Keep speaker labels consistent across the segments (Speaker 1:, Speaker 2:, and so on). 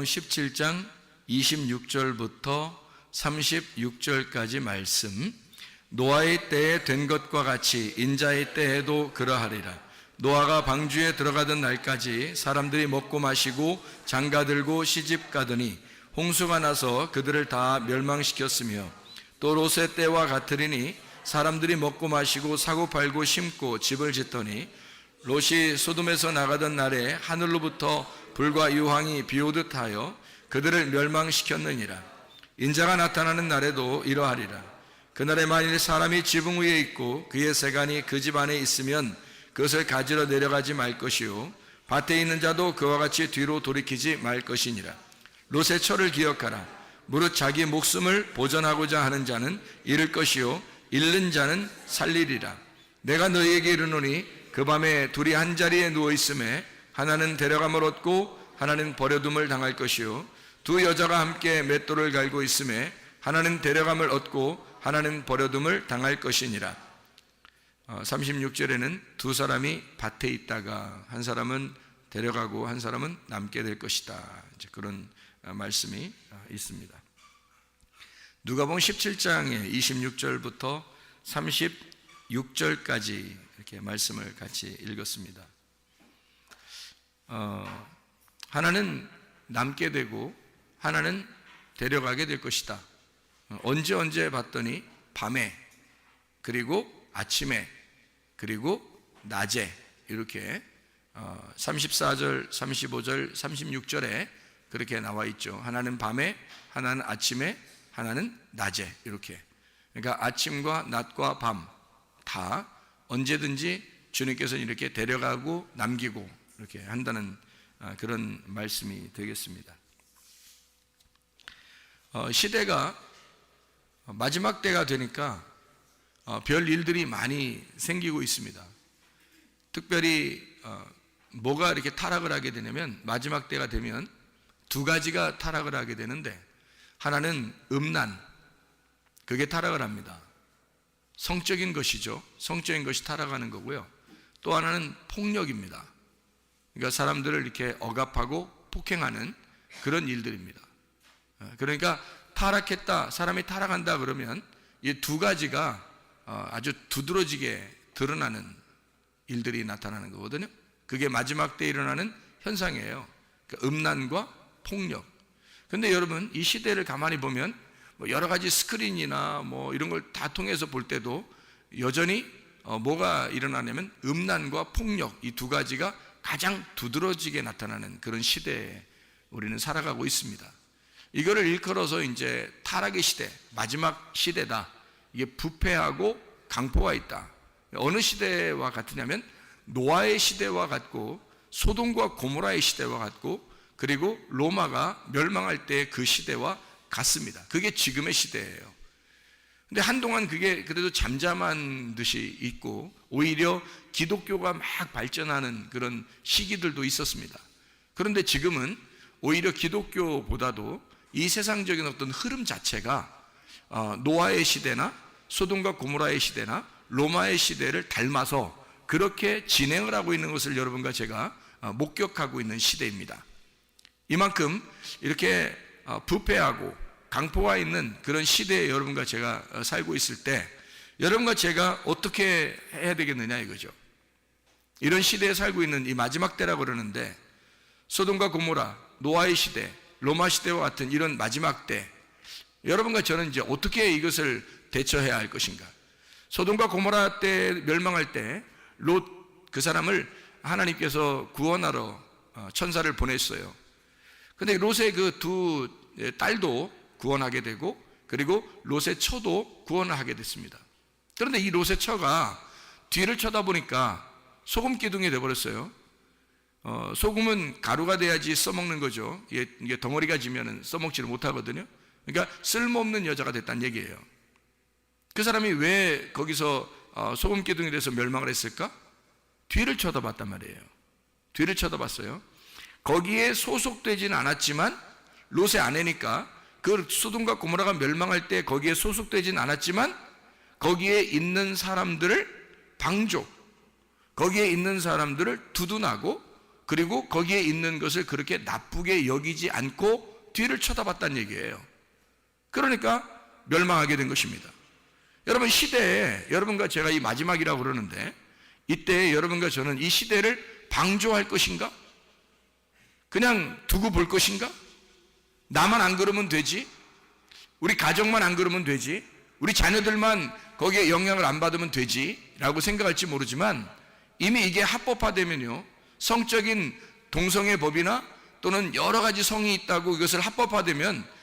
Speaker 1: 17장 26절부터 36절까지 말씀. 노아의 때에 된 것과 같이 인자의 때에도 그러하리라. 노아가 방주에 들어가던 날까지 사람들이 먹고 마시고 장가들고 시집가더니 홍수가 나서 그들을 다 멸망시켰으며, 또 롯의 때와 같으리니 사람들이 먹고 마시고 사고 팔고 심고 집을 짓더니 롯이 소돔에서 나가던 날에 하늘로부터 불과 유황이 비오듯 하여 그들을 멸망시켰느니라. 인자가 나타나는 날에도 이러하리라. 그날에 만일 사람이 지붕 위에 있고 그의 세간이 그 집 안에 있으면 그것을 가지러 내려가지 말 것이요, 밭에 있는 자도 그와 같이 뒤로 돌이키지 말 것이니라. 롯의 처를 기억하라. 무릇 자기 목숨을 보전하고자 하는 자는 잃을 것이요, 잃는 자는 살리리라. 내가 너희에게 이르노니 그 밤에 둘이 한 자리에 누워 있음에 하나는 데려감을 얻고 하나는 버려둠을 당할 것이요, 두 여자가 함께 맷돌을 갈고 있음에 하나는 데려감을 얻고 하나는 버려둠을 당할 것이니라. 36절에는 두 사람이 밭에 있다가 한 사람은 데려가고 한 사람은 남게 될 것이다, 이제 그런 말씀이 있습니다. 누가복음 17장의 26절부터 36절까지 이렇게 말씀을 같이 읽었습니다. 하나는 남게 되고 하나는 데려가게 될 것이다. 언제 봤더니 밤에, 그리고 아침에, 그리고 낮에, 이렇게 34절, 35절, 36절에 그렇게 나와 있죠. 하나는 밤에, 하나는 아침에, 하나는 낮에, 이렇게. 그러니까 아침과 낮과 밤 다 언제든지 주님께서 이렇게 데려가고 남기고 이렇게 한다는 그런 말씀이 되겠습니다. 시대가 마지막 때가 되니까 별 일들이 많이 생기고 있습니다. 특별히 뭐가 이렇게 타락을 하게 되냐면, 마지막 때가 되면 두 가지가 타락을 하게 되는데, 하나는 음란, 그게 타락을 합니다. 성적인 것이죠. 성적인 것이 타락하는 거고요. 또 하나는 폭력입니다. 그러니까 사람들을 이렇게 억압하고 폭행하는 그런 일들입니다. 그러니까 타락했다, 사람이 타락한다 그러면 이 두 가지가 아주 두드러지게 드러나는 일들이 나타나는 거거든요. 그게 마지막 때 일어나는 현상이에요. 그러니까 음란과 폭력. 근데 여러분, 이 시대를 가만히 보면 여러 가지 스크린이나 이런 걸 다 통해서 볼 때도 여전히 뭐가 일어나냐면 음란과 폭력, 이 두 가지가 가장 두드러지게 나타나는 그런 시대에 우리는 살아가고 있습니다. 이거를 일컬어서 이제 타락의 시대, 마지막 시대다. 이게 부패하고 강포가 있다. 어느 시대와 같으냐면 노아의 시대와 같고, 소돔과 고모라의 시대와 같고, 그리고 로마가 멸망할 때 그 시대와 같습니다. 그게 지금의 시대예요. 근데 한동안 그게 그래도 잠잠한 듯이 있고, 오히려 기독교가 막 발전하는 그런 시기들도 있었습니다. 그런데 지금은 오히려 기독교보다도 이 세상적인 어떤 흐름 자체가 노아의 시대나 소돔과 고모라의 시대나 로마의 시대를 닮아서 그렇게 진행을 하고 있는 것을 여러분과 제가 목격하고 있는 시대입니다. 이만큼 이렇게 부패하고 강포가 있는 그런 시대에 여러분과 제가 살고 있을 때, 여러분과 제가 어떻게 해야 되겠느냐 이거죠. 이런 시대에 살고 있는 이 마지막 때라고 그러는데, 소돔과 고모라, 노아의 시대, 로마 시대와 같은 이런 마지막 때, 여러분과 저는 이제 어떻게 이것을 대처해야 할 것인가. 소돔과 고모라 때 멸망할 때 롯, 그 사람을 하나님께서 구원하러 천사를 보냈어요. 근데 롯의 그 두 딸도 구원하게 되고, 그리고 롯의 처도 구원을 하게 됐습니다. 그런데 이 롯의 처가 뒤를 쳐다보니까 소금 기둥이 되어버렸어요. 소금은 가루가 돼야지 써먹는 거죠. 이게 덩어리가 지면은 써먹지를 못하거든요. 그러니까 쓸모없는 여자가 됐다는 얘기예요. 그 사람이 왜 거기서 소금 기둥이 돼서 멸망을 했을까? 뒤를 쳐다봤단 말이에요. 뒤를 쳐다봤어요. 거기에 소속되지는 않았지만, 롯의 아내니까 그 소돔과 고모라가 멸망할 때 거기에 소속되지는 않았지만, 거기에 있는 사람들을 방조, 거기에 있는 사람들을 두둔하고 그리고 거기에 있는 것을 그렇게 나쁘게 여기지 않고 뒤를 쳐다봤다는 얘기예요. 그러니까 멸망하게 된 것입니다. 여러분, 시대에 여러분과 제가 이 마지막이라고 그러는데, 이때 여러분과 저는 이 시대를 방조할 것인가? 그냥 두고 볼 것인가? 나만 안 그러면 되지? 우리 가정만 안 그러면 되지? 우리 자녀들만 거기에 영향을 안 받으면 되지? 라고 생각할지 모르지만, 이미 이게 합법화되면요, 성적인 동성애 법이나 또는 여러 가지 성이 있다고 이것을 합법화되면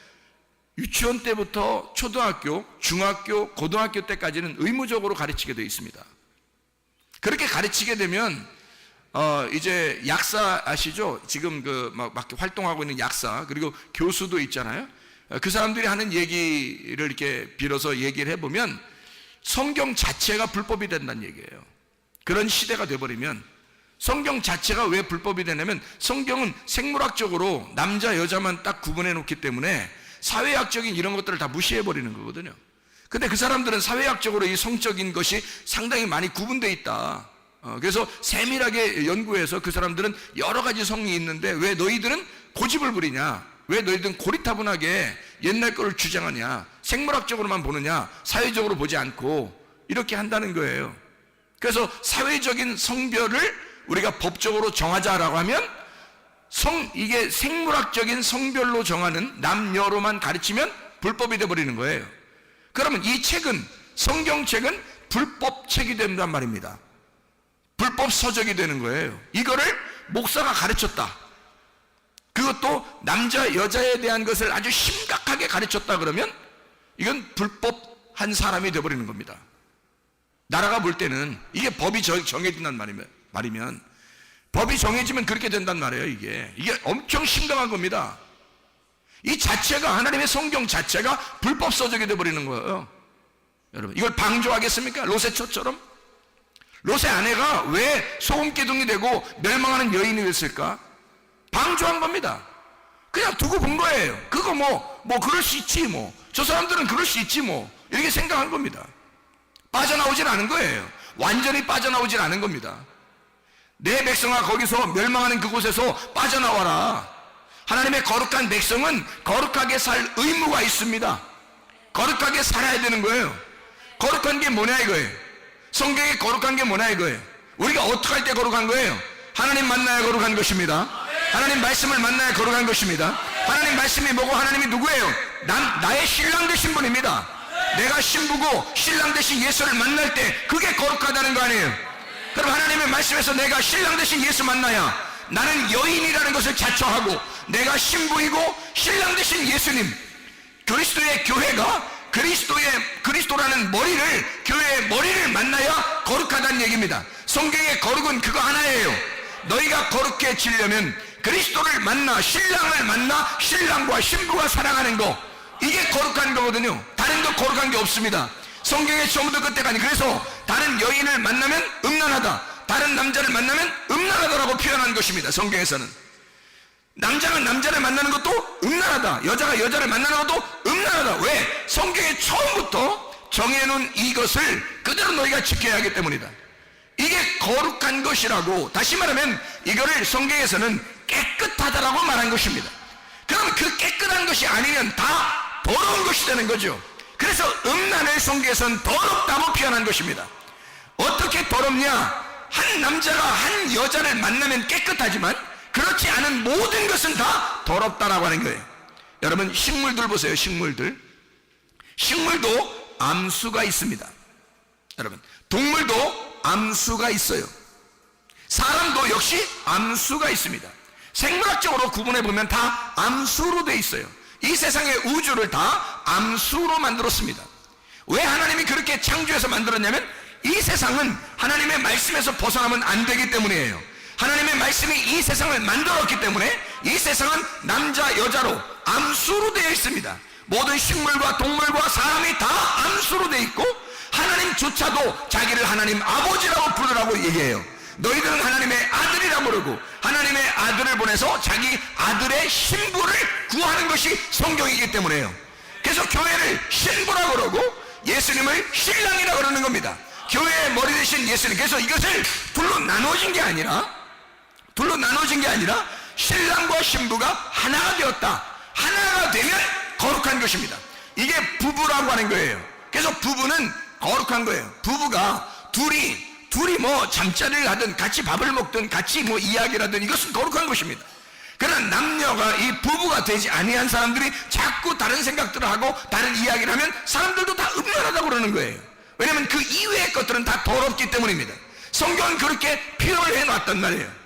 Speaker 1: 유치원 때부터 초등학교, 중학교, 고등학교 때까지는 의무적으로 가르치게 되어 있습니다. 그렇게 가르치게 되면 이제 약사 아시죠? 지금 막 활동하고 있는 약사, 그리고 교수도 있잖아요. 그 사람들이 하는 얘기를 이렇게 빌어서 얘기를 해보면 성경 자체가 불법이 된다는 얘기예요. 그런 시대가 돼버리면, 성경 자체가 왜 불법이 되냐면 성경은 생물학적으로 남자 여자만 딱 구분해 놓기 때문에 사회학적인 이런 것들을 다 무시해 버리는 거거든요. 근데 그 사람들은 사회학적으로 이 성적인 것이 상당히 많이 구분되어 있다. 그래서 세밀하게 연구해서 그 사람들은 여러 가지 성이 있는데 왜 너희들은 고집을 부리냐? 왜 너희들은 고리타분하게 옛날 거를 주장하냐? 생물학적으로만 보느냐? 사회적으로 보지 않고 이렇게 한다는 거예요. 그래서 사회적인 성별을 우리가 법적으로 정하자라고 하면 이게 생물학적인 성별로 정하는 남녀로만 가르치면 불법이 되어버리는 거예요. 그러면 이 책은, 성경책은 불법책이 된단 말입니다. 불법 서적이 되는 거예요. 이거를 목사가 가르쳤다, 그것도 남자 여자에 대한 것을 아주 심각하게 가르쳤다 그러면 이건 불법한 사람이 되어버리는 겁니다. 나라가 볼 때는 이게 법이 정해진단 말이면 법이 정해지면 그렇게 된단 말이에요. 이게 엄청 심각한 겁니다. 이 자체가, 하나님의 성경 자체가 불법 서적이 되어버리는 거예요. 여러분, 이걸 방조하겠습니까? 롯의 처럼? 롯의 아내가 왜 소금기둥이 되고 멸망하는 여인이 됐을까? 방조한 겁니다. 그냥 두고 본 거예요. 그거 그럴 수 있지 저 사람들은 그럴 수 있지 이렇게 생각한 겁니다. 빠져나오질 않은 거예요. 완전히 빠져나오질 않은 겁니다. 내 백성아, 거기서 멸망하는 그곳에서 빠져나와라. 하나님의 거룩한 백성은 거룩하게 살 의무가 있습니다. 거룩하게 살아야 되는 거예요. 거룩한 게 뭐냐 이거예요. 성경에 거룩한 게 뭐냐 이거예요. 우리가 어떻게 할 때 거룩한 거예요? 하나님 만나야 거룩한 것입니다. 하나님 말씀을 만나야 거룩한 것입니다. 하나님 말씀이 뭐고 하나님이 누구예요? 나의 신랑 되신 분입니다. 내가 신부고 신랑 되신 예수를 만날 때 그게 거룩하다는 거 아니에요? 그럼 하나님의 말씀에서 내가 신랑 되신 예수 만나야 나는 여인이라는 것을 자처하고, 내가 신부이고 신랑 되신 예수님, 그리스도의 교회가 그리스도라는 교회의 머리를 만나야 거룩하다는 얘기입니다. 성경의 거룩은 그거 하나예요. 너희가 거룩해지려면 그리스도를 만나, 신랑을 만나, 신랑과 신부가 사랑하는 거, 이게 거룩한 거거든요. 다른 거 거룩한 게 없습니다. 성경의 처음부터 끝까지. 그래서 다른 여인을 만나면 음란하다, 다른 남자를 만나면 음란하다라고 표현한 것입니다. 성경에서는 남자가 남자를 만나는 것도 음란하다, 여자가 여자를 만나는 것도 음란하다. 왜? 성경의 처음부터 정해놓은 이것을 그대로 너희가 지켜야 하기 때문이다. 이게 거룩한 것이라고, 다시 말하면 이거를 성경에서는 깨끗하다라고 말한 것입니다. 그럼 그 깨끗한 것이 아니면 다 더러운 것이 되는 거죠. 그래서 음란을 성경에서는 더럽다고 표현한 것입니다. 어떻게 더럽냐? 한 남자가 한 여자를 만나면 깨끗하지만 그렇지 않은 모든 것은 다 더럽다라고 하는 거예요. 여러분, 식물들 보세요. 식물도 암수가 있습니다. 여러분, 동물도 암수가 있어요. 사람도 역시 암수가 있습니다. 생물학적으로 구분해 보면 다 암수로 돼 있어요. 이 세상의 우주를 다 암수로 만들었습니다. 왜 하나님이 그렇게 창조해서 만들었냐면 이 세상은 하나님의 말씀에서 벗어나면 안 되기 때문이에요. 하나님의 말씀이 이 세상을 만들었기 때문에 이 세상은 남자 여자로 암수로 되어 있습니다. 모든 식물과 동물과 사람이 다 암수로 되어 있고, 하나님조차도 자기를 하나님 아버지라고 부르라고 얘기해요. 너희들은 하나님의 아들이라고 부르고, 하나님의 아들을 보내서 자기 아들의 신부를 구하는 것이 성경이기 때문에요. 그래서 교회를 신부라고 그러고 예수님을 신랑이라고 그러는 겁니다. 교회의 머리 되신 예수님. 그래서 이것을 둘로 나눠진 게 아니라 둘로 나눠진 게 아니라 신랑과 신부가 하나가 되었다. 하나가 되면 거룩한 것입니다. 이게 부부라고 하는 거예요. 그래서 부부는 거룩한 거예요. 부부가 둘이 뭐 잠자리를 하든 같이 밥을 먹든 같이 뭐 이야기를 하든 이것은 거룩한 것입니다. 그러나 남녀가 이 부부가 되지 아니한 사람들이 자꾸 다른 생각들을 하고 다른 이야기를 하면 사람들도 다 음란하다고 그러는 거예요. 왜냐하면 그 이외의 것들은 다 더럽기 때문입니다. 성경은 그렇게 표현해 놨단 말이에요.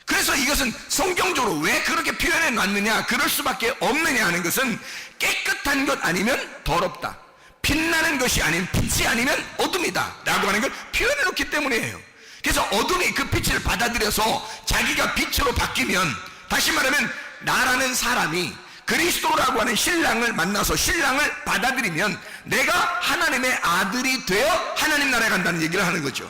Speaker 1: 그래서 이것은 성경적으로 왜 그렇게 표현해 놨느냐, 그럴 수밖에 없느냐 하는 것은 깨끗한 것 아니면 더럽다, 빛나는 것이 아닌 빛이 아니면 어둠이다 라고 하는 걸 표현해 놓기 때문이에요. 그래서 어둠이 그 빛을 받아들여서 자기가 빛으로 바뀌면, 다시 말하면 나라는 사람이 그리스도라고 하는 신랑을 만나서 신랑을 받아들이면 내가 하나님의 아들이 되어 하나님 나라에 간다는 얘기를 하는 거죠.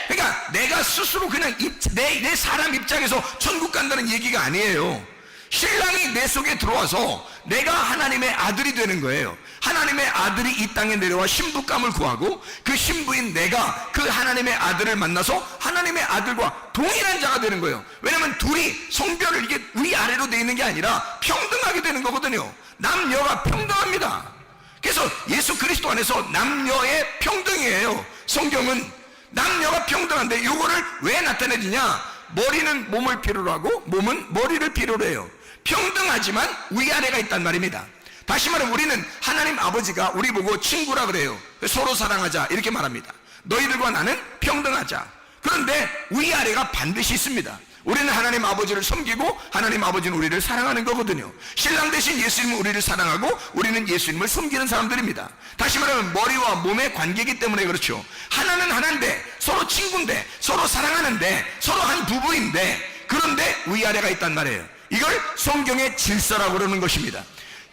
Speaker 1: 그러니까 내가 스스로 그냥 내 사람 입장에서 천국 간다는 얘기가 아니에요. 신랑이 내 속에 들어와서 내가 하나님의 아들이 되는 거예요. 하나님의 아들이 이 땅에 내려와 신부감을 구하고 그 신부인 내가 그 하나님의 아들을 만나서 하나님의 아들과 동일한 자가 되는 거예요. 왜냐하면 둘이 성별을 이게 위아래로 되어 있는 게 아니라 평등하게 되는 거거든요. 남녀가 평등합니다. 그래서 예수 그리스도 안에서 남녀의 평등이에요. 성경은 남녀가 평등한데 이거를 왜 나타내느냐? 머리는 몸을 필요로 하고 몸은 머리를 필요로 해요. 평등하지만 위아래가 있단 말입니다. 다시 말하면 우리는 하나님 아버지가 우리 보고 친구라 그래요. 서로 사랑하자 이렇게 말합니다. 너희들과 나는 평등하자. 그런데 위아래가 반드시 있습니다. 우리는 하나님 아버지를 섬기고 하나님 아버지는 우리를 사랑하는 거거든요. 신랑 대신 예수님은 우리를 사랑하고 우리는 예수님을 섬기는 사람들입니다. 다시 말하면 머리와 몸의 관계이기 때문에 그렇죠. 하나는 하나인데 서로 친구인데 서로 사랑하는데 서로 한 부부인데, 그런데 위아래가 있단 말이에요. 이걸 성경의 질서라고 그러는 것입니다.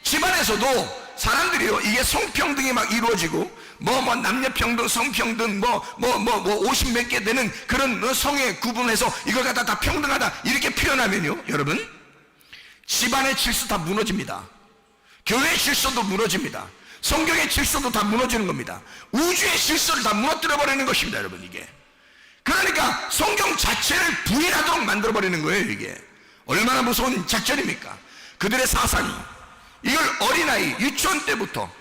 Speaker 1: 집안에서도 사람들이요, 이게 성평등이 막 이루어지고 남녀평등, 성평등, 50 몇 개 되는 그런 성에 구분해서 이걸 갖다 다 평등하다 이렇게 표현하면요, 여러분, 집안의 질서 다 무너집니다. 교회의 질서도 무너집니다. 성경의 질서도 다 무너지는 겁니다. 우주의 질서를 다 무너뜨려 버리는 것입니다, 여러분. 이게 그러니까 성경 자체를 부인하도록 만들어 버리는 거예요. 이게 얼마나 무서운 작전입니까? 그들의 사상이, 이걸 어린아이 유치원 때부터,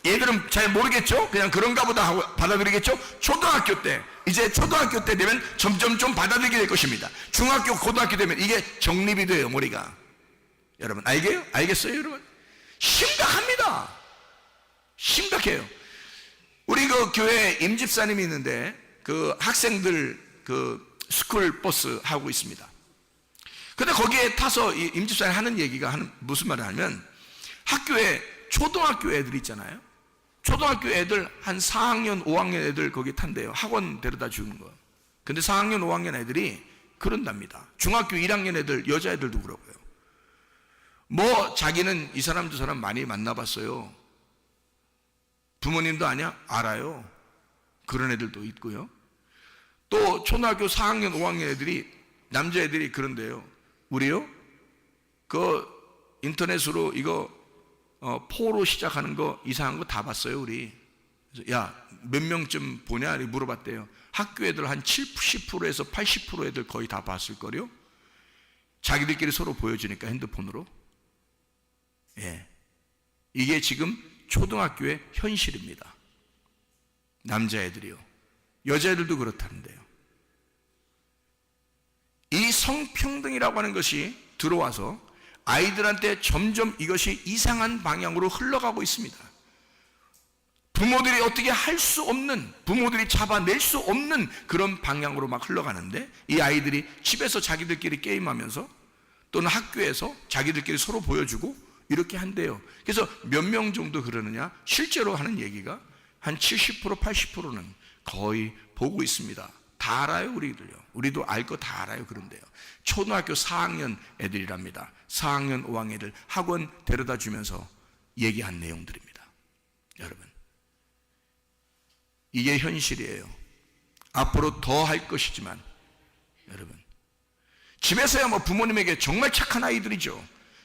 Speaker 1: 얘들은 잘 모르겠죠? 그냥 그런가 보다 하고 받아들이겠죠? 초등학교 때, 이제 초등학교 때 되면 점점 좀 받아들이게 될 것입니다. 중학교, 고등학교 되면 이게 정립이 돼요, 머리가. 여러분 알겠어요 여러분? 심각합니다. 심각해요. 우리 그 교회 임집사님이 있는데 그 학생들 그 스쿨 버스 하고 있습니다. 근데 거기에 타서 이 임집사님 하는 얘기가 무슨 말을 하면, 학교에 초등학교 애들 있잖아요. 초등학교 애들 한 4학년 5학년 애들 거기 탄대요. 학원 데려다 주는 거. 근데 4학년 5학년 애들이 그런답니다. 중학교 1학년 애들, 여자애들도 그러고요. 자기는 이 사람 저 사람 많이 만나봤어요. 부모님도 아냐? 알아요. 그런 애들도 있고요. 또 초등학교 4학년 5학년 애들이, 남자애들이 그런데요, 우리요 그 인터넷으로 이거 포로 시작하는 거 이상한 거 다 봤어요 우리. 그래서 야, 몇 명쯤 보냐 이렇게 물어봤대요. 학교 애들 한 70%에서 80% 애들 거의 다 봤을 거요. 자기들끼리 서로 보여주니까 핸드폰으로. 예, 이게 지금 초등학교의 현실입니다. 남자애들이요. 여자애들도 그렇다는데요. 이 성평등이라고 하는 것이 들어와서 아이들한테 점점 이것이 이상한 방향으로 흘러가고 있습니다. 부모들이 어떻게 할 수 없는, 부모들이 잡아낼 수 없는 그런 방향으로 막 흘러가는데, 이 아이들이 집에서 자기들끼리 게임하면서 또는 학교에서 자기들끼리 서로 보여주고 이렇게 한대요. 그래서 몇 명 정도 그러느냐, 실제로 하는 얘기가 한 70% 80%는 거의 보고 있습니다. 다 알아요 우리들요. 우리도 알 거 다 알아요. 그런데요, 초등학교 4학년 애들이랍니다. 4학년 5학년 애들 학원 데려다 주면서 얘기한 내용들입니다. 여러분, 이게 현실이에요. 앞으로 더 할 것이지만, 여러분, 집에서야 부모님에게 정말 착한 아이들이죠.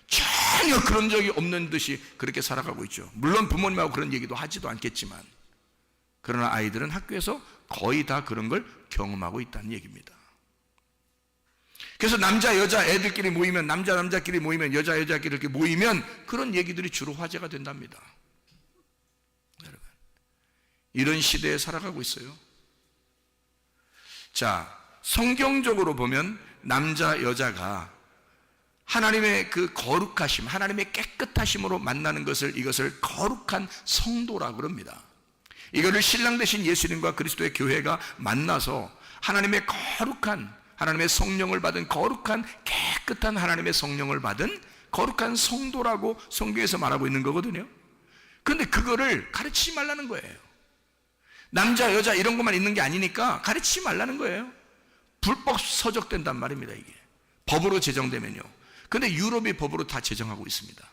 Speaker 1: 전혀 그런 적이 없는 듯이 그렇게 살아가고 있죠. 물론 부모님하고 그런 얘기도 하지도 않겠지만, 그러나 아이들은 학교에서 거의 다 그런 걸 경험하고 있다는 얘기입니다. 그래서 남자 여자 애들끼리 모이면, 남자 남자끼리 모이면, 여자 여자끼리 이렇게 모이면 그런 얘기들이 주로 화제가 된답니다. 여러분, 이런 시대에 살아가고 있어요. 자, 성경적으로 보면 남자 여자가 하나님의 그 거룩하심, 하나님의 깨끗하심으로 만나는 것을, 이것을 거룩한 성도라고 그럽니다. 이거를 신랑 되신 예수님과 그리스도의 교회가 만나서 하나님의 거룩한, 하나님의 성령을 받은 거룩한, 깨끗한 하나님의 성령을 받은 거룩한 성도라고 성경에서 말하고 있는 거거든요. 그런데 그거를 가르치지 말라는 거예요. 남자 여자 이런 것만 있는 게 아니니까 가르치지 말라는 거예요. 불법 서적된단 말입니다. 이게 법으로 제정되면요. 근데 유럽이 법으로 다 제정하고 있습니다.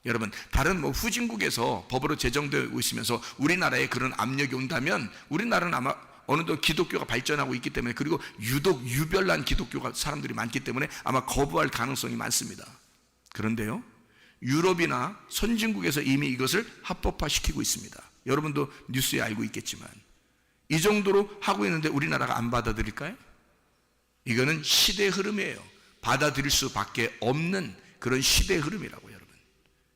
Speaker 1: 여러분, 다른 후진국에서 법으로 제정되고 있으면서 우리나라에 그런 압력이 온다면, 우리나라는 아마 어느덧 기독교가 발전하고 있기 때문에, 그리고 유독 유별난 기독교가 사람들이 많기 때문에 아마 거부할 가능성이 많습니다. 그런데요, 유럽이나 선진국에서 이미 이것을 합법화시키고 있습니다. 여러분도 뉴스에 알고 있겠지만 이 정도로 하고 있는데 우리나라가 안 받아들일까요? 이거는 시대의 흐름이에요. 받아들일 수밖에 없는 그런 시대의 흐름이라고. 여러분,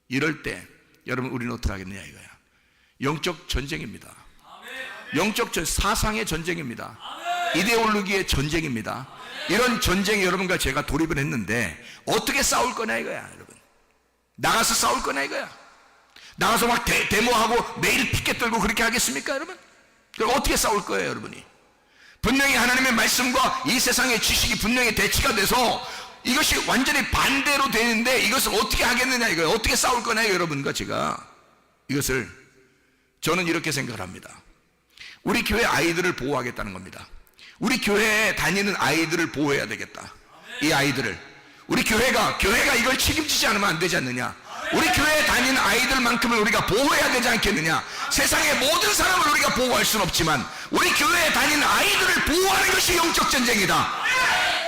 Speaker 1: 이럴 때 여러분 우리는 어떻게 하겠느냐 이거야. 영적 전쟁입니다. 영적 사상의 전쟁입니다. 이데올로기의 전쟁입니다. 이런 전쟁에 여러분과 제가 돌입을 했는데 어떻게 싸울 거냐 이거야. 여러분, 나가서 싸울 거냐 이거야. 나가서 막 데모하고 매일 피켓 들고 그렇게 하겠습니까 여러분? 그럼 어떻게 싸울 거예요 여러분이? 분명히 하나님의 말씀과 이 세상의 지식이 분명히 대치가 돼서 이것이 완전히 반대로 되는데 이것을 어떻게 하겠느냐 이거예요. 어떻게 싸울 거냐 여러분과 제가. 이것을 저는 이렇게 생각을 합니다. 우리 교회 아이들을 보호하겠다는 겁니다. 우리 교회에 다니는 아이들을 보호해야 되겠다. 이 아이들을 우리 교회가 이걸 책임지지 않으면 안 되지 않느냐. 우리 교회에 다니는 아이들만큼은 우리가 보호해야 되지 않겠느냐. 세상의 모든 사람을 우리가 보호할 수는 없지만 우리 교회에 다니는 아이들을 보호하는 것이 영적 전쟁이다.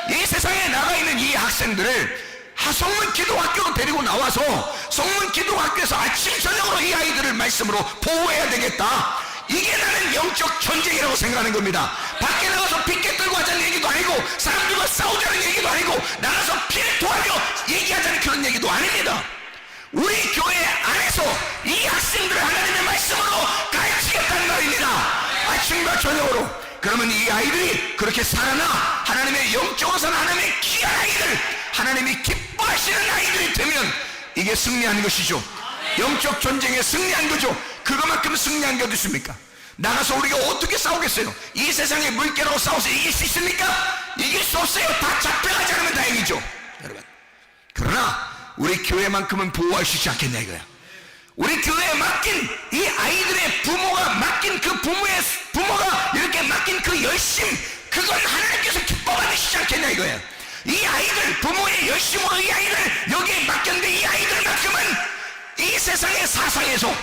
Speaker 1: 이 세상에 나가 있는 이 학생들을 성문 기도학교로 데리고 나와서 성문 기도학교에서 아침 저녁으로 이 아이들을 말씀으로 보호해야 되겠다. 이게 나는 영적 전쟁이라고 생각하는 겁니다. 밖에 나가서 피켓 들고 하자는 얘기도 아니고, 사람들과 싸우자는 얘기도 아니고, 나가서 피를 토하려 얘기하자는 그런 얘기도 아닙니다. 우리 교회 안에서 이 학생들을 하나님의 말씀으로 가르치겠다는 말입니다. 아침과 저녁으로. 그러면 이 아이들이 그렇게 살아나 하나님의 영적으로 사는 하나님의 귀한 아이들, 하나님이 기뻐하시는 아이들이 되면 이게 승리하는 것이죠. 영적 전쟁에 승리한 거죠. 그거만큼 승리한 게 어디 있습니까? 나가서 우리가 어떻게 싸우겠어요? 이 세상의 물개라고 싸워서 이길 수 있습니까? 이길 수 없어요. 다 잡혀가지 않으면 다행이죠 여러분. 그러나 우리 교회만큼은 보호하시지 않겠냐 이거야. 우리 교회에 맡긴 이 아이들의 부모가 맡긴 그 부모가 이렇게 맡긴 그 열심, 그건 하나님께서 기뻐 받으시지 않겠냐 이거야. 이 아이들, 부모의 열심으로 이 아이들 여기에 맡겼는데 이 아이들만큼은 이 세상의 사상에서,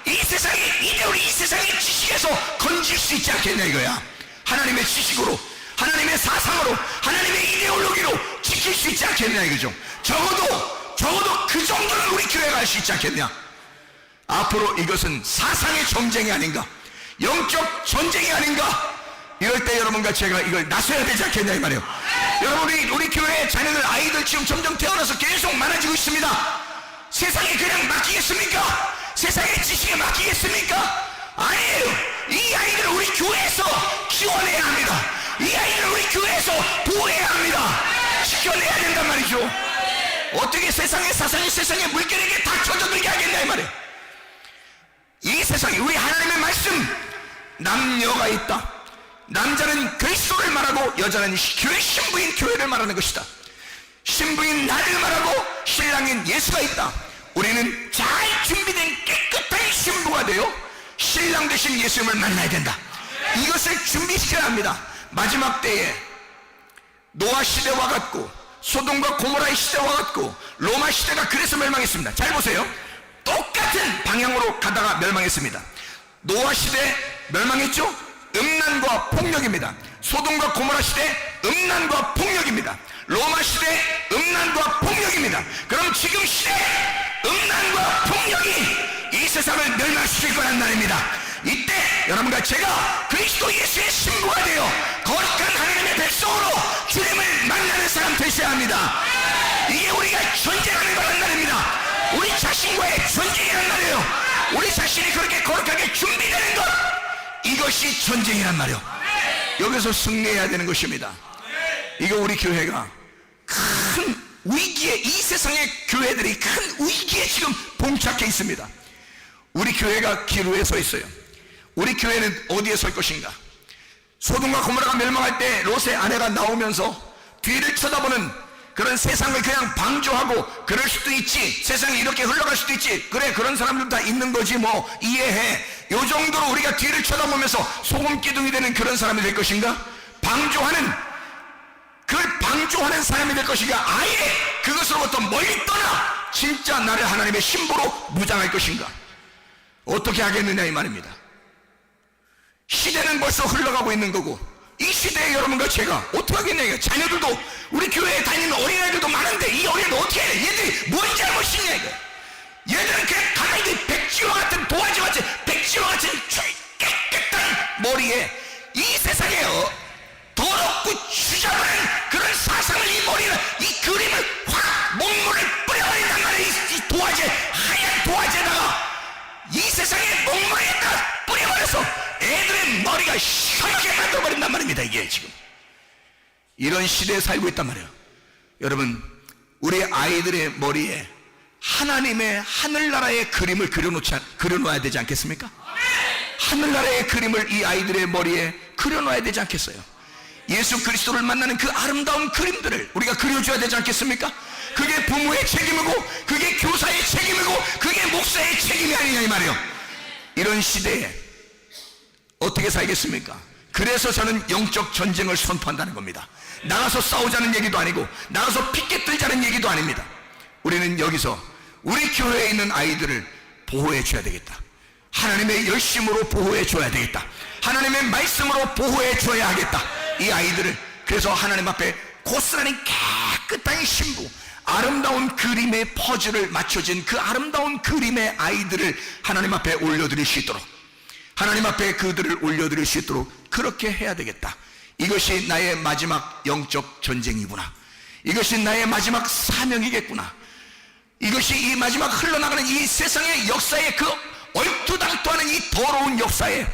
Speaker 1: 이 세상의 이데올로기, 이 세상의 지식에서 건질 수 있지 않겠냐 이거야. 하나님의 지식으로, 하나님의 사상으로, 하나님의 이데올로기로 지킬 수 있지 않겠냐 이거죠. 적어도 그 정도는 우리 교회가 할 수 있지 않겠냐. 앞으로 이것은 사상의 전쟁이 아닌가, 영적 전쟁이 아닌가. 이럴 때 여러분과 제가 이걸 나서야 되지 않겠냐 이 말이에요. 여러분, 우리 교회의 자녀들, 아이들 지금 점점 태어나서 계속 많아지고 있습니다. 세상에 그냥 맡기겠습니까? 세상의 지식에 맡기겠습니까? 아니에요. 이 아이들을 우리 교회에서 키워내야 합니다. 이 아이들을 우리 교회에서 보호해야 합니다. 지켜내야 된단 말이죠. 어떻게 세상의 사상이 세상의 물결에게 다 젖어들게 하겠냐 이 말이에요. 이 세상에 우리 하나님의 말씀, 남녀가 있다. 남자는 그리스도를 말하고 여자는 교회 신부인 교회를 말하는 것이다. 신부인 나를 말하고 신랑인 예수가 있다. 우리는 잘 준비된 깨끗한 신부가 되어 신랑 되신 예수님을 만나야 된다. 이것을 준비시켜야 합니다. 마지막 때에 노아 시대와 같고 소돔과 고모라의 시대와 같고 로마 시대가 그래서 멸망했습니다. 잘 보세요. 똑같은 방향으로 가다가 멸망했습니다. 노아 시대 멸망했죠? 음란과 폭력입니다. 소돔과 고모라 시대 음란과 폭력입니다. 로마 시대 음란과 폭력입니다. 그럼 지금 시대 음란과 폭력이 이 세상을 멸망시킬 거란 말입니다. 이때 여러분과 제가 그리스도 예수의 신부가 되어 거룩한 하나님의 백성으로 주님을 만나는 사람 되셔야 합니다. 이게 우리가 전쟁하는 거란 말입니다. 우리 자신과의 전쟁이란 말이에요. 우리 자신이 그렇게 거룩하게 준비되는 것, 이것이 전쟁이란 말이에요. 여기서 승리해야 되는 것입니다. 이거 우리 교회가 큰 위기에, 이 세상의 교회들이 큰 위기에 지금 봉착해 있습니다. 우리 교회가 기로에 서 있어요. 우리 교회는 어디에 설 것인가? 소돔과 고모라가 멸망할 때 롯의 아내가 나오면서 뒤를 쳐다보는 그런 세상을 그냥 방조하고, 그럴 수도 있지, 세상이 이렇게 흘러갈 수도 있지, 그래 그런 사람들 다 있는 거지 뭐 이해해, 요 정도로 우리가 뒤를 쳐다보면서 소금기둥이 되는 그런 사람이 될 것인가? 방조하는, 그걸 방조하는 사람이 될 것인가? 아예 그것으로부터 멀리 떠나 진짜 나를 하나님의 신부로 무장할 것인가? 어떻게 하겠느냐 이 말입니다. 시대는 벌써 흘러가고 있는 거고, 이 시대에 여러분과 제가 어떻게 하겠냐 이거. 자녀들도, 우리 교회에 다니는 어린아이들도 많은데 이 어린아이들 어떻게 해? 얘들이 뭔 잘못이냐 이거. 얘들은 그냥 가만히 백지와 같은 도화지 같이, 백지와 같은 깨끗한 머리에 이 세상에 더럽고 주잡는 그런 사상을, 이 머리를, 이 그림을 확 먹물을 뿌려버린단 말이에요. 이 도화지, 하얀 도화지에다가 이 세상의 먹물에다가 뿌려버려서 애들의 머리가 시커멓게 만들어버린단 말입니다. 이게 지금 이런 시대에 살고 있단 말이에요. 여러분, 우리 아이들의 머리에 하나님의 하늘나라의 그림을 그려놓아야 되지 않겠습니까? 하늘나라의 그림을 이 아이들의 머리에 그려놓아야 되지 않겠어요? 예수 그리스도를 만나는 그 아름다운 그림들을 우리가 그려줘야 되지 않겠습니까? 그게 부모의 책임이고, 그게 교사의 책임이고, 그게 목사의 책임이 아니냐 이 말이에요. 이런 시대에 어떻게 살겠습니까? 그래서 저는 영적 전쟁을 선포한다는 겁니다. 나가서 싸우자는 얘기도 아니고, 나가서 피켓 들자는 얘기도 아닙니다. 우리는 여기서 우리 교회에 있는 아이들을 보호해 줘야 되겠다. 하나님의 열심으로 보호해 줘야 되겠다. 하나님의 말씀으로 보호해 줘야 하겠다, 이 아이들을. 그래서 하나님 앞에 고스란히 깨끗한 신부, 아름다운 그림의 퍼즐을 맞춰진 그 아름다운 그림의 아이들을 하나님 앞에 올려드릴 수 있도록, 하나님 앞에 그들을 올려드릴 수 있도록 그렇게 해야 되겠다. 이것이 나의 마지막 영적 전쟁이구나. 이것이 나의 마지막 사명이겠구나. 이것이 이 마지막 흘러나가는 이 세상의 역사에, 그 얼토당토하는 이 더러운 역사에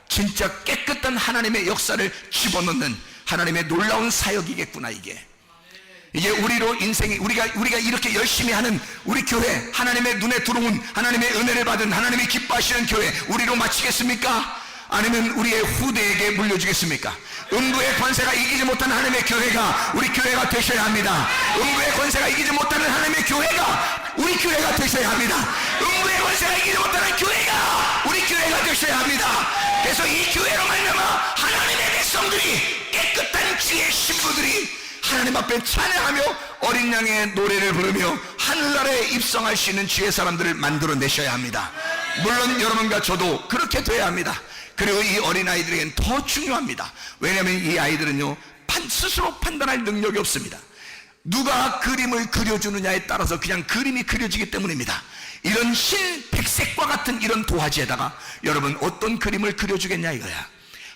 Speaker 1: 진짜 깨끗한 하나님의 역사를 집어넣는 하나님의 놀라운 사역이겠구나. 이게 우리로 인생이, 우리가 이렇게 열심히 하는 우리 교회, 하나님의 눈에 들어온, 하나님의 은혜를 받은, 하나님이 기뻐하시는 교회, 우리로 마치겠습니까? 아니면 우리의 후대에게 물려주겠습니까? 음부의 권세가 이기지 못한 하나님의 교회가 우리 교회가 되셔야 합니다. 음부의 권세가 이기지 못하는 하나님의 교회가 우리 교회가 되셔야 합니다. 음부의 권세가 이기지 못하는 교회가 우리 교회가 되셔야 합니다. 그래서 이 교회로 말미암아 하나님의 백성들이, 깨끗한 주의 신부들이 하나님 앞에 찬양하며 어린 양의 노래를 부르며 하늘나라에 입성할 수 있는 주의 사람들을 만들어내셔야 합니다. 물론 여러분과 저도 그렇게 돼야 합니다. 그리고 이 어린아이들에게는 더 중요합니다. 왜냐하면 이 아이들은요, 스스로 판단할 능력이 없습니다. 누가 그림을 그려주느냐에 따라서 그냥 그림이 그려지기 때문입니다. 이런 흰백색과 같은 이런 도화지에다가 여러분 어떤 그림을 그려주겠냐 이거야.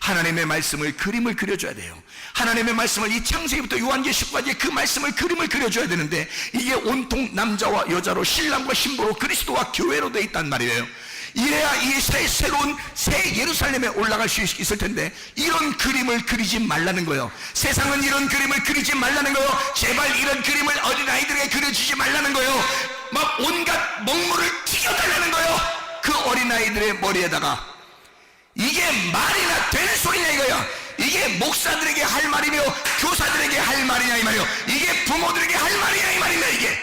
Speaker 1: 하나님의 말씀을, 그림을 그려줘야 돼요. 하나님의 말씀을, 이 창세기부터 요한계시까지 그 말씀을, 그림을 그려줘야 되는데, 이게 온통 남자와 여자로, 신랑과 신부로, 그리스도와 교회로 되어 있단 말이에요. 이래야 이 새로운 새 예루살렘에 올라갈 수 있을 텐데, 이런 그림을 그리지 말라는 거예요. 세상은 이런 그림을 그리지 말라는 거예요. 제발 이런 그림을 어린아이들에게 그려주지 말라는 거예요. 막 온갖 먹물을 튀겨달라는 거예요. 그 어린아이들의 머리에다가. 이게 말이나 되는 소리냐 이거야. 이게 목사들에게 할 말이며 교사들에게 할 말이냐 이 말이요. 이게 부모들에게 할 말이냐 이 말이냐. 이게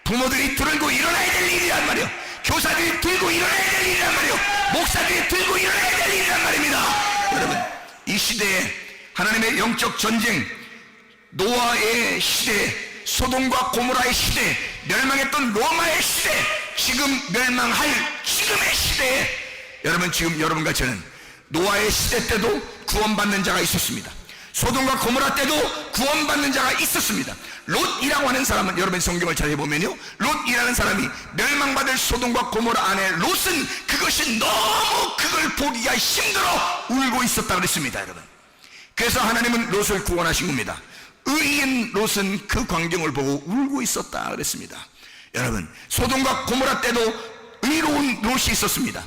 Speaker 1: 부모들이 들고 일어나야 될 일이란 말이요. 교사들이 들고 일어나야 될 일이란 말이요. 목사들이 들고 일어나야 될 일이란 말입니다. 여러분, 이 시대에 하나님의 영적 전쟁, 노아의 시대, 소돔과 고모라의 시대, 멸망했던 로마의 시대, 지금 멸망할 지금의 시대에 여러분, 지금 여러분과 저는 노아의 시대 때도 구원받는 자가 있었습니다. 소돔과 고모라 때도 구원받는 자가 있었습니다. 롯이라고 하는 사람은, 여러분 성경을 잘 해보면요, 롯이라는 사람이 멸망받을 소돔과 고모라 안에 롯은 그것이 너무 그걸 보기가 힘들어 울고 있었다 그랬습니다. 여러분, 그래서 하나님은 롯을 구원하신 겁니다. 의인 롯은 그 광경을 보고 울고 있었다 그랬습니다. 여러분, 소돔과 고모라 때도 의로운 롯이 있었습니다.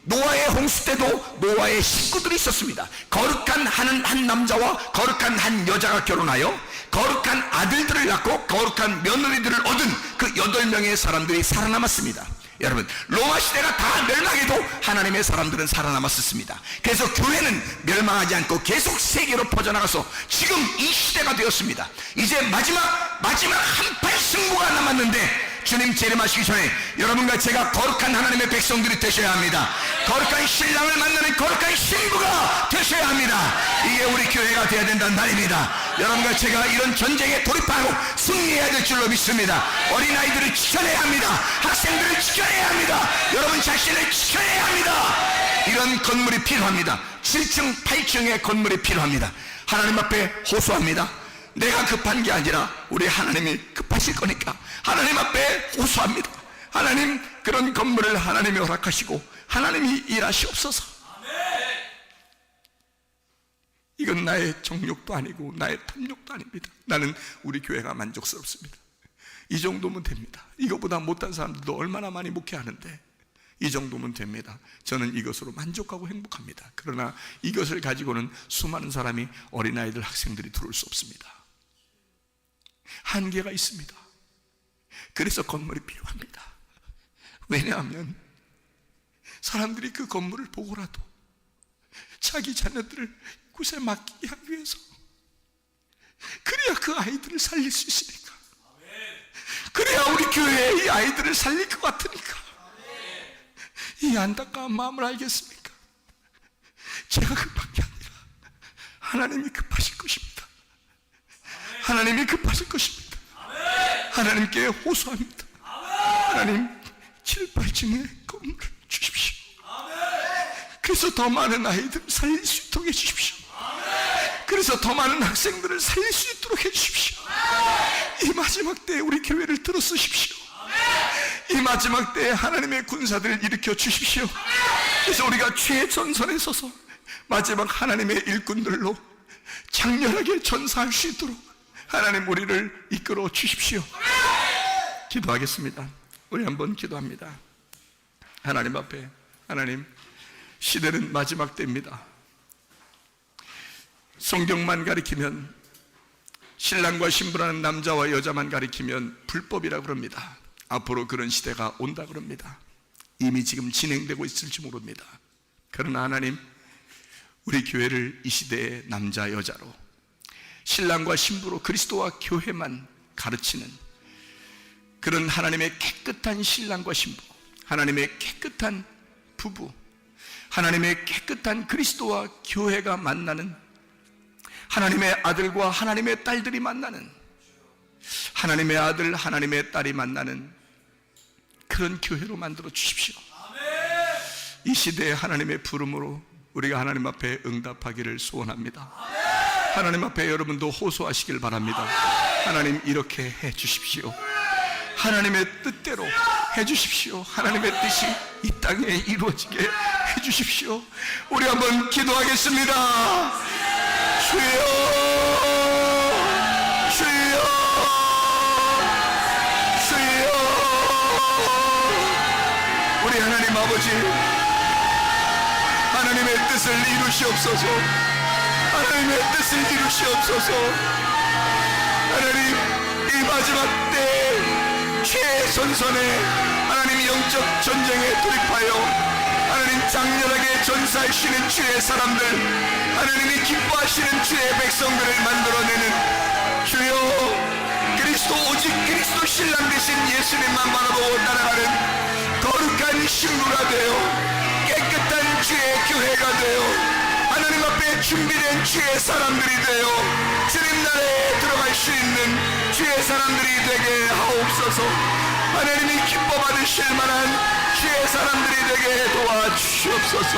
Speaker 1: 노아의 홍수 때도 노아의 식구들이 있었습니다. 거룩한 한 남자와 거룩한 한 여자가 결혼하여 거룩한 아들들을 낳고 거룩한 며느리들을 얻은 그 8명의 사람들이 살아남았습니다. 여러분, 로마 시대가 다 멸망해도 하나님의 사람들은 살아남았었습니다. 그래서 교회는 멸망하지 않고 계속 세계로 퍼져나가서 지금 이 시대가 되었습니다. 이제 마지막 한판 승부가 남았는데, 주님 재림하시기 전에 여러분과 제가 거룩한 하나님의 백성들이 되셔야 합니다. 거룩한 신랑을 만나는 거룩한 신부가 되셔야 합니다. 이게 우리 교회가 되어야 된다는 말입니다. 여러분과 제가 이런 전쟁에 돌입하고 승리해야 될 줄로 믿습니다. 어린아이들을 지켜내야 합니다. 학생들을 지켜내야 합니다. 여러분 자신을 지켜내야 합니다. 이런 건물이 필요합니다. 7층 8층의 건물이 필요합니다. 하나님 앞에 호소합니다. 내가 급한 게 아니라 우리 하나님이 급하실 거니까 하나님 앞에 호소합니다. 하나님, 그런 건물을 하나님이 허락하시고 하나님이 일하시옵소서. 이건 나의 정욕도 아니고 나의 탐욕도 아닙니다. 나는 우리 교회가 만족스럽습니다. 이 정도면 됩니다. 이거보다 못한 사람들도 얼마나 많이 목회하는데 이 정도면 됩니다. 저는 이것으로 만족하고 행복합니다. 그러나 이것을 가지고는 수많은 사람이, 어린아이들, 학생들이 들어올 수 없습니다. 한계가 있습니다. 그래서 건물이 필요합니다. 왜냐하면 사람들이 그 건물을 보고라도 자기 자녀들을 곳에 맡기게 하기 위해서, 그래야 그 아이들을 살릴 수 있으니까, 그래야 우리 교회에 이 아이들을 살릴 것 같으니까. 이 안타까운 마음을 알겠습니까? 제가 급한 게 아니라 하나님이 급하실 것입니다. 하나님이 급하실 것입니다. 하나님께 호소합니다. 하나님, 7, 8층의 건물을 주십시오. 그래서 더 많은 아이들을 살릴 수 있도록 해주십시오. 그래서 더 많은 학생들을 살릴 수 있도록 해주십시오. 이 마지막 때에 우리 교회를 들어 쓰십시오. 이 마지막 때에 하나님의 군사들을 일으켜 주십시오. 그래서 우리가 최전선에 서서 마지막 하나님의 일꾼들로 장렬하게 전사할 수 있도록 하나님 우리를 이끌어 주십시오. 기도하겠습니다. 우리 한번 기도합니다. 하나님 앞에, 하나님, 시대는 마지막 때입니다. 성경만 가리키면, 신랑과 신부라는 남자와 여자만 가리키면 불법이라고 그럽니다. 앞으로 그런 시대가 온다 그럽니다. 이미 지금 진행되고 있을지 모릅니다. 그러나 하나님, 우리 교회를 이 시대의 남자 여자로, 신랑과 신부로 그리스도와 교회만 가르치는 그런 하나님의 깨끗한 신랑과 신부, 하나님의 깨끗한 부부, 하나님의 깨끗한 그리스도와 교회가 만나는, 하나님의 아들과 하나님의 딸들이 만나는, 하나님의 아들, 하나님의 딸이 만나는 그런 교회로 만들어 주십시오. 이 시대에 하나님의 부름으로 우리가 하나님 앞에 응답하기를 소원합니다. 하나님 앞에 여러분도 호소하시길 바랍니다. 하나님, 이렇게 해 주십시오. 하나님의 뜻대로 해 주십시오. 하나님의 뜻이 이 땅에 이루어지게 해 주십시오. 우리 한번 기도하겠습니다. 주여, 주여, 주여. 우리 하나님 아버지, 하나님의 뜻을 이루시옵소서. 하나님의 뜻을 이루시옵소서. 하나님, 이 마지막 때 최선선에 하나님 영적 전쟁에 돌입하여 하나님 장렬하게 전사하시는 주의 사람들, 하나님이 기뻐하시는 주의 백성들을 만들어내는, 주여, 그리스도, 오직 그리스도 신랑 되신 예수님만 바라보고 따라가는 거룩한 신부가 되어 깨끗한 주의 교회가 되어 하나님 앞에 준비된 주의 사람들이 되어 주님 나라에 들어갈 수 있는 주의 사람들이 되게 하옵소서. 하나님이 기뻐 받으실 만한 주의 사람들이 되게 도와주시옵소서.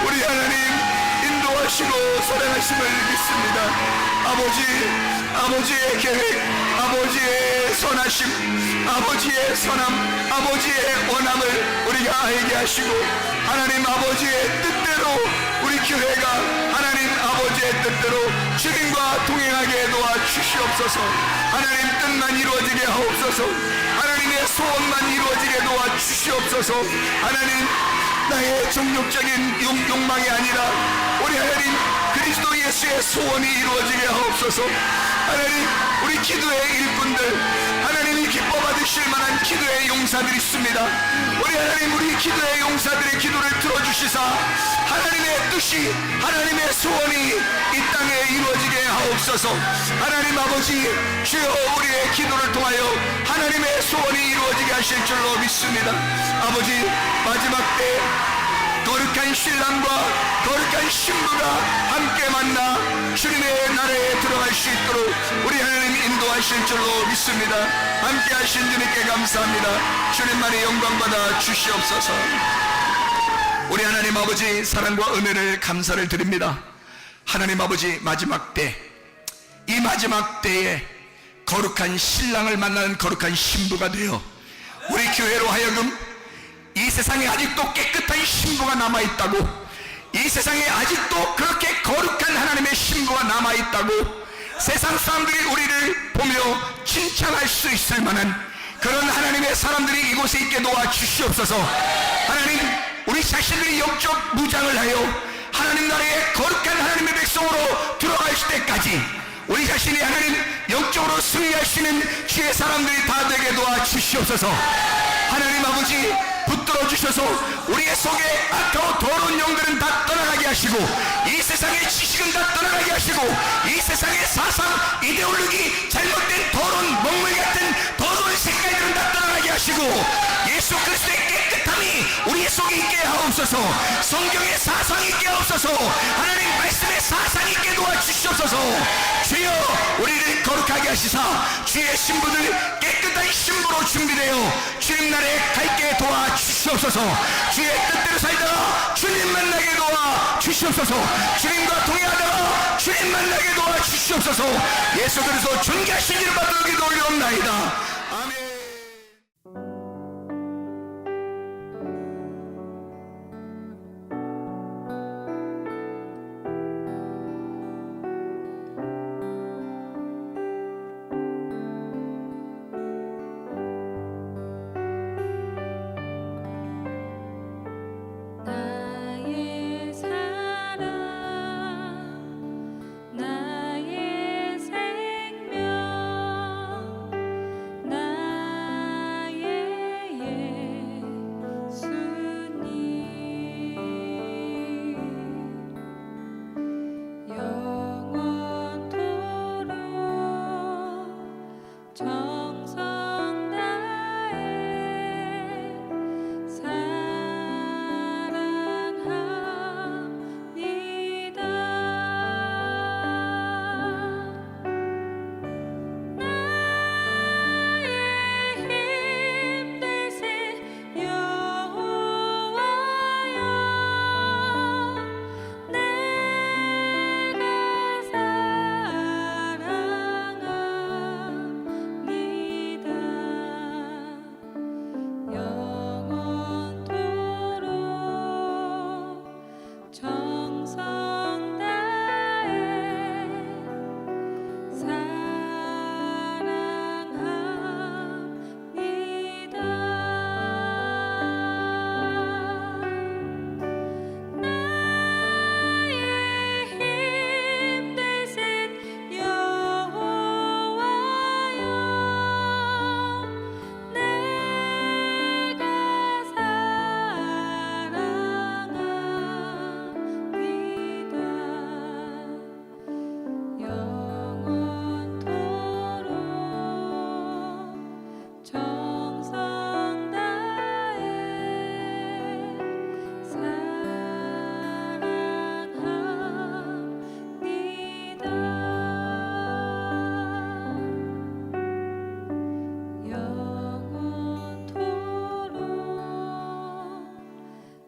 Speaker 1: 우리 하나님, 이 인도하시고 사랑하심을 믿습니다. 아버지의 계획, 아버지의 선하심, 아버지의 선함, 아버지의 원함을 우리가 알게 하시고 하나님 아버지의 뜻대로 우리 교회가 하나님 아버지의 뜻대로 주님과 동행하게 도와주시옵소서. 하나님 뜻만 이루어지게 하옵소서. 하나님의 소원만 이루어지게 도와주시옵소서. 하나님 나의 종족적인 욕망이 아니라 우리 하나님 그리스도 예수의 소원이 이루어지게 하옵소서. 하나님 우리 기도의 일꾼들 하나님이 기뻐 받으실 만한 기도의 용사들이 있습니다. 우리 하나님 우리 기도의 용사들의 기도를 들어주시사 하나님의 뜻이 하나님의 소원이 이 땅에 이루어지게 하옵소서. 하나님 아버지 주여 우리의 기도를 통하여 하나님의 소원이 이루어지게 하실 줄로 믿습니다. 아버지 마지막 때 거룩한 신랑과 거룩한 신부가 함께 만나 주님의 나라에 들어갈 수 있도록 우리 하나님 인도하실 줄로 믿습니다. 함께 하신 주님께 감사합니다. 주님만의 영광 받아 주시옵소서. 우리 하나님 아버지 사랑과 은혜를 감사를 드립니다. 하나님 아버지 마지막 때, 이 마지막 때에 거룩한 신랑을 만나는 거룩한 신부가 되어 우리 교회로 하여금 이 세상에 아직도 깨끗한 신부가 남아있다고, 이 세상에 아직도 그렇게 거룩한 하나님의 신부가 남아있다고 세상 사람들이 우리를 보며 칭찬할 수 있을 만한 그런 하나님의 사람들이 이곳에 있게 도와주시옵소서. 하나님 우리 자신들이 영적 무장을 하여 하나님 나라의 거룩한 하나님의 백성으로 들어갈 때까지 우리 자신이 하나님 영적으로 승리할 수 있는 주의 사람들이 다 되게 도와주시옵소서. 하나님 아버지 붙들어 주셔서 우리의 속에 악하고 더러운 영들은 다 떠나가게 하시고 이 세상의 지식은 다 떠나가게 하시고 이 세상의 사상, 이데올로기, 잘못된 더러운 먹물 같은 더러운 색깔들은 다 떠나가게 하시고 예수 그리스도의 깨끗함이 우리의 속에 있게 하옵소서. 성경의 사상이 있게 하옵소서. 하나님 말씀의 사상이 있게 도와주시옵소서. 주여 우리를 거룩하게 하시사 주의 신부들 깨끗한 신부로 준비되어 주님 나라에 갈게 도와주시옵소서. 주의 뜻대로 살다가 주님 만나게 도와주시옵소서. 주님과 동행하다가 주님 만나게 도와주시옵소서. 예수 그리스도 존귀하신 이름 받들어 기도 올려옵나이다. 아멘.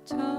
Speaker 2: 저